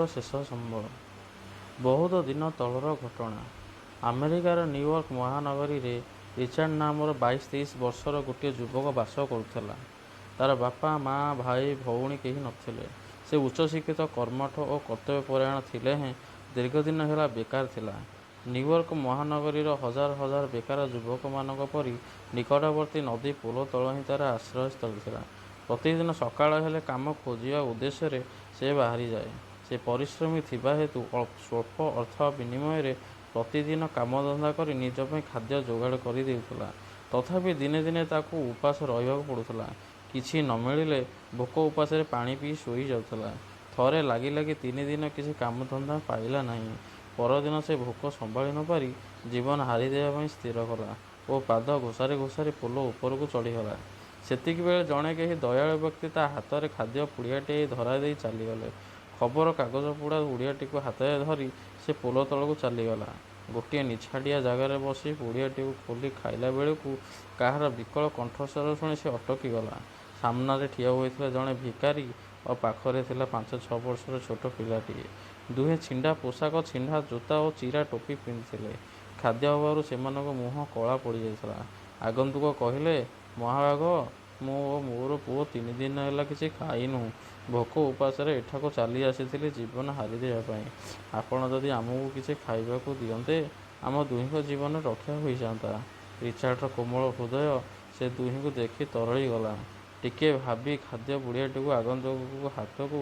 ମୋର ଶେଷ ସମ୍ବଳ। ବହୁତ ଦିନ ତଳର ଘଟଣା। ଆମେରିକାର ନ୍ୟୁୟର୍କ ମହାନଗରୀରେ ରିଚାର୍ଡ ନାମର 22-23 ବର୍ଷର ଗୋଟିଏ ଯୁବକ ବାସ କରୁଥିଲା। ତା'ର ବାପା, ମା, ଭାଇ, ଭଉଣୀ କେହି ନଥିଲେ। ସେ ଉଚ୍ଚଶିକ୍ଷିତ, କର୍ମଠ ଓ କର୍ତ୍ତବ୍ୟପରାୟଣ ଥିଲେ ହେଁ ଦୀର୍ଘଦିନ ହେଲା ବେକାର ଥିଲା। ନ୍ୟୁୟର୍କ ମହାନଗରୀର ହଜାର ହଜାର ବେକାର ଯୁବକମାନଙ୍କ ପରି ନିକଟବର୍ତ୍ତୀ ନଦୀ ପୋଲ ତଳ ହିଁ ତା'ର ଆଶ୍ରୟସ୍ଥଳୀ ଥିଲା। ପ୍ରତିଦିନ ସକାଳ ହେଲେ କାମ ଖୋଜିବା ଉଦ୍ଦେଶ୍ୟରେ ସେ ବାହାରିଯାଏ। ସେ ପରିଶ୍ରମୀ ଥିବା ହେତୁ ସ୍ୱଳ୍ପ ଅର୍ଥ ବିନିମୟରେ ପ୍ରତିଦିନ କାମଧନ୍ଦା କରି ନିଜ ପାଇଁ ଖାଦ୍ୟ ଯୋଗାଡ଼ କରି ଦେଉଥିଲା। ତଥାପି ଦିନେ ଦିନେ ତାକୁ ଉପାସ ରହିବାକୁ ପଡ଼ୁଥିଲା। କିଛି ନ ମିଳିଲେ ଭୋକ ଉପାସରେ ପାଣି ପିଇ ଶୋଇ ଯାଉଥିଲା। ଥରେ ଲାଗି ଲାଗି 3 ଦିନ କିଛି କାମଧନ୍ଦା ପାଇଲା ନାହିଁ। ପରଦିନ ସେ ଭୋକ ସମ୍ଭାଳି ନ ପାରି ଜୀବନ ହାରିଦେବା ପାଇଁ ସ୍ଥିର କଲା ଓ ପାଦ ଘୋଷାରି ଘୋଷାରି ପୋଲ ଉପରକୁ ଚଢ଼ିଗଲା। ସେତିକିବେଳେ ଜଣେ କେହି ଦୟାଳୁ ବ୍ୟକ୍ତି ତା' ହାତରେ ଖାଦ୍ୟ ପୁଡ଼ିଆଟିଏ ଧରାଇ ଦେଇ ଚାଲିଗଲେ। ଖବର କାଗଜ ପୁଡ଼ା ପୁଡ଼ିଆଟିକୁ ହାତରେ ଧରି ସେ ପୋଲ ତଳକୁ ଚାଲିଗଲା। ଗୋଟିଏ ନିଛାଟିଆ ଜାଗାରେ ବସି ପୁଡ଼ିଆଟିକୁ ଖୋଲି ଖାଇଲା ବେଳକୁ କାହାର ବିକଳ କଣ୍ଠସ୍ୱର ଶୁଣି ସେ ଅଟକିଗଲା। ସାମ୍ନାରେ ଠିଆ ହୋଇଥିଲା ଜଣେ ଭିକାରୀ ଓ ପାଖରେ ଥିଲା 5-6 ବର୍ଷର ଛୋଟ ପିଲାଟିଏ। ଦୁହେଁ ଛିଣ୍ଡା ପୋଷାକ, ଛିଣ୍ଡା ଜୋତା ଓ ଚିରା ଟୋପି ପିନ୍ଧିଥିଲେ। ଖାଦ୍ୟ ଅଭାବରୁ ସେମାନଙ୍କ ମୁହଁ କଳା ପଡ଼ିଯାଇଥିଲା। ଆଗନ୍ତୁକ କହିଲେ, ମହାଭାଗ, ମୁଁ ଓ ମୋର ପୁଅ 3 ଦିନ ହେଲା କିଛି ଖାଇନୁ। ଭୋକ ଉପାସରେ ଏଠାକୁ ଚାଲି ଆସିଥିଲି ଜୀବନ ହାରିଦେବା ପାଇଁ। ଆପଣ ଯଦି ଆମକୁ କିଛି ଖାଇବାକୁ ଦିଅନ୍ତେ, ଆମ ଦୁହିଁଙ୍କ ଜୀବନ ରକ୍ଷା ହୋଇଯାଆନ୍ତା। ରିଚାର୍ଡର କୋମଳ ହୃଦୟ ସେ ଦୁହିଁଙ୍କୁ ଦେଖି ତରଳିଗଲା। ଟିକିଏ ଭାବି ଖାଦ୍ୟ ପୁଡ଼ିଆଟିକୁ ଆଗନ୍ତୁକଙ୍କ ହାତକୁ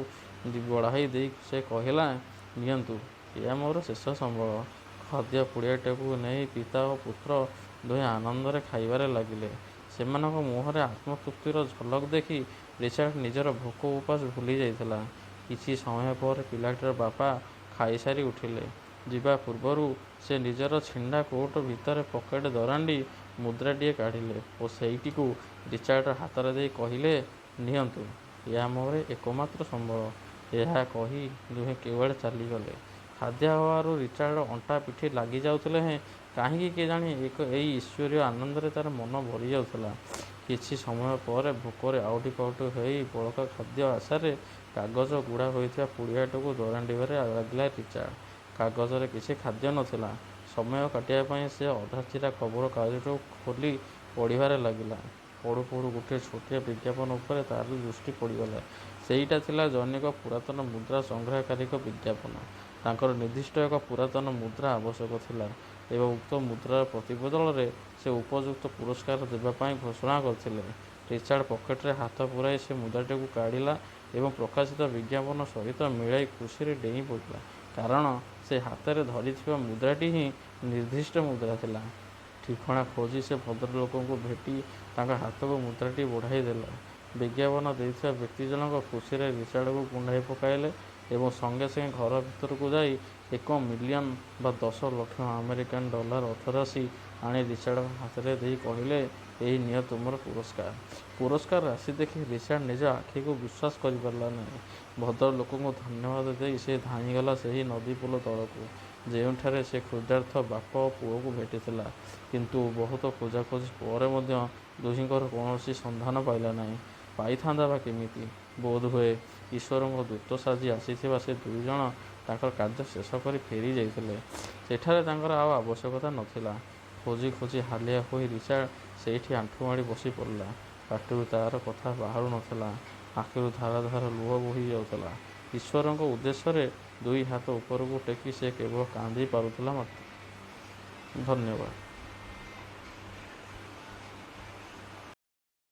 ବଢ଼ାଇ ଦେଇ ସେ କହିଲା, ନିଅନ୍ତୁ, ଏହା ମୋର ଶେଷ ସମ୍ବଳ। ଖାଦ୍ୟ ପୁଡ଼ିଆଟିକୁ ନେଇ ପିତା ଓ ପୁତ୍ର ଦୁହେଁ ଆନନ୍ଦରେ ଖାଇବାରେ ଲାଗିଲେ। ସେମାନଙ୍କ ମୁହଁରେ ଆତ୍ମତୃପ୍ତିର ଝଲକ ଦେଖି ରିଚାର୍ଡ ନିଜର ଭୋକ ଉପାସ ଭୁଲି ଯାଇଥିଲା। କିଛି ସମୟ ପରେ ପିଲାଟିର ବାପା ଖାଇସାରି ଉଠିଲେ। ଯିବା ପୂର୍ବରୁ ସେ ନିଜର ଛିଣ୍ଡା କୋଟ ଭିତରେ ପକେଟ ଦରାଣ୍ଡି ମୁଦ୍ରାଟିଏ କାଢ଼ିଲେ ଓ ସେଇଟିକୁ ରିଚାର୍ଡର ହାତରେ ଦେଇ କହିଲେ, ନିଅନ୍ତୁ, ଏହା ମୋର ଏକମାତ୍ର ସମ୍ବଳ। ଏହା କହି ଦୁହେଁ କେଉଁଆଡ଼େ ଚାଲିଗଲେ। ଖାଦ୍ୟ ଅଭାବରୁ ରିଚାର୍ଡର ଅଣ୍ଟା ପିଠି ଲାଗି ଯାଉଥିଲେ ହେଁ କାହିଁକି କେଜାଣି ଏଇ ଈଶ୍ୱରୀୟ ଆନନ୍ଦରେ ତା'ର ମନ ଭରି ଯାଉଥିଲା। କିଛି ସମୟ ପରେ ଭୋକରେ ଆଉଟି ପାଉଟି ହୋଇ ବଳକା ଖାଦ୍ୟ ଆଶାରେ କାଗଜ ଗୁଡ଼ା ହୋଇଥିବା ପୁଡ଼ିଆଟିକୁ ଦରାଣ୍ଡିବାରେ ଲାଗିଲା ରିଚାର୍ଡ। କାଗଜରେ କିଛି ଖାଦ୍ୟ ନଥିଲା। ସମୟ କାଟିବା ପାଇଁ ସେ ଅଧାଚିରା ଖବର କାଗଜଟିକୁ ଖୋଲି ପଢ଼ିବାରେ ଲାଗିଲା। ପଢ଼ୁ ପଢ଼ୁ ଗୋଟିଏ ଛୋଟିଆ ବିଜ୍ଞାପନ ଉପରେ ତା'ର ଦୃଷ୍ଟି ପଡ଼ିଗଲା। ସେଇଟା ଥିଲା ଜନୈକ ପୁରାତନ ମୁଦ୍ରା ସଂଗ୍ରହକାରୀଙ୍କ ବିଜ୍ଞାପନ। ତାଙ୍କର ନିର୍ଦ୍ଦିଷ୍ଟ ଏକ ପୁରାତନ ମୁଦ୍ରା ଆବଶ୍ୟକ ଥିଲା ଏବଂ ଉକ୍ତ ମୁଦ୍ରାର ପ୍ରତିବଦଳରେ ସେ ଉପଯୁକ୍ତ ପୁରସ୍କାର ଦେବା ପାଇଁ ଘୋଷଣା କରିଥିଲେ। ରିଚାର୍ଡ ପକେଟରେ ହାତ ପୂରାଇ ସେ ମୁଦ୍ରାଟିକୁ କାଢ଼ିଲା ଏବଂ ପ୍ରକାଶିତ ବିଜ୍ଞାପନ ସହିତ ମିଳାଇ ଖୁସିରେ ଡେଇଁ ପଡ଼ିଲା। କାରଣ ସେ ହାତରେ ଧରିଥିବା ମୁଦ୍ରାଟି ହିଁ ନିର୍ଦ୍ଦିଷ୍ଟ ମୁଦ୍ରା ଥିଲା। ଠିକଣା ଖୋଜି ସେ ଭଦ୍ରଲୋକଙ୍କୁ ଭେଟି ତାଙ୍କ ହାତକୁ ମୁଦ୍ରାଟି ବଢ଼ାଇ ଦେଲା। ବିଜ୍ଞାପନ ଦେଇଥିବା ବ୍ୟକ୍ତି ଜଣକ ଖୁସିରେ ରିଚାର୍ଡକୁ କୁଣ୍ଢାଇ ପକାଇଲେ ଏବଂ ସଙ୍ଗେ ସଙ୍ଗେ ଘର ଭିତରକୁ ଯାଇ 1 ମିଲିୟନ ବା 10 ଲକ୍ଷ ଆମେରିକାନ ଡଲାର ଅର୍ଥରାଶି ଆଣି ରିଚାର୍ଡଙ୍କ ହାତରେ ଦେଇ କହିଲେ, ଏଇ ନିଅ ତୁମର ପୁରସ୍କାର। ପୁରସ୍କାର ରାଶି ଦେଖି ରିଚାର୍ଡ ନିଜ ଆଖିକୁ ବିଶ୍ୱାସ କରିପାରିଲା ନାହିଁ। ଭଦ୍ରଲୋକଙ୍କୁ ଧନ୍ୟବାଦ ଦେଇ ସେ ଧାଇଁଗଲା ସେହି ନଦୀପୋଲ ତଳକୁ, ଯେଉଁଠାରେ ସେ କ୍ଷୁଧାର୍ତ ବାପ ଓ ପୁଅକୁ ଭେଟିଥିଲା। କିନ୍ତୁ ବହୁତ ଖୋଜାଖୋଜି ପରେ ମଧ୍ୟ ଦୁହିଁଙ୍କର କୌଣସି ସନ୍ଧାନ ପାଇଲା ନାହିଁ। ପାଇଥାନ୍ତା ବା କେମିତି? ବୋଧହୁଏ ଈଶ୍ୱରଙ୍କ ଦୂତ ସାଜି ଆସିଥିବା ସେ ଦୁଇଜଣ ତାଙ୍କର କାର୍ଯ୍ୟ ଶେଷ କରି ଫେରି ଯାଇଥିଲେ। ସେଠାରେ ତାଙ୍କର ଆଉ ଆବଶ୍ୟକତା ନଥିଲା। ଖୋଜି ଖୋଜି ହାଲିଆ ହୋଇ ରିଚାର୍ଡ ସେଇଠି ଆଣ୍ଠୁମାଡ଼ି ବସି ପଡ଼ିଲା। ପାଟିରୁ ତା'ର କଥା ବାହାରୁ ନଥିଲା। ଆଖିରୁ ଧାର ଧାର ଲୁହ ବୋହି ଯାଉଥିଲା। ଈଶ୍ୱରଙ୍କ ଉଦ୍ଦେଶ୍ୟରେ 2 ହାତ ଉପରକୁ ଟେକି ସେ କେବଳ କାନ୍ଦି ପାରୁଥିଲା ମାତ୍ର। ଧନ୍ୟବାଦ।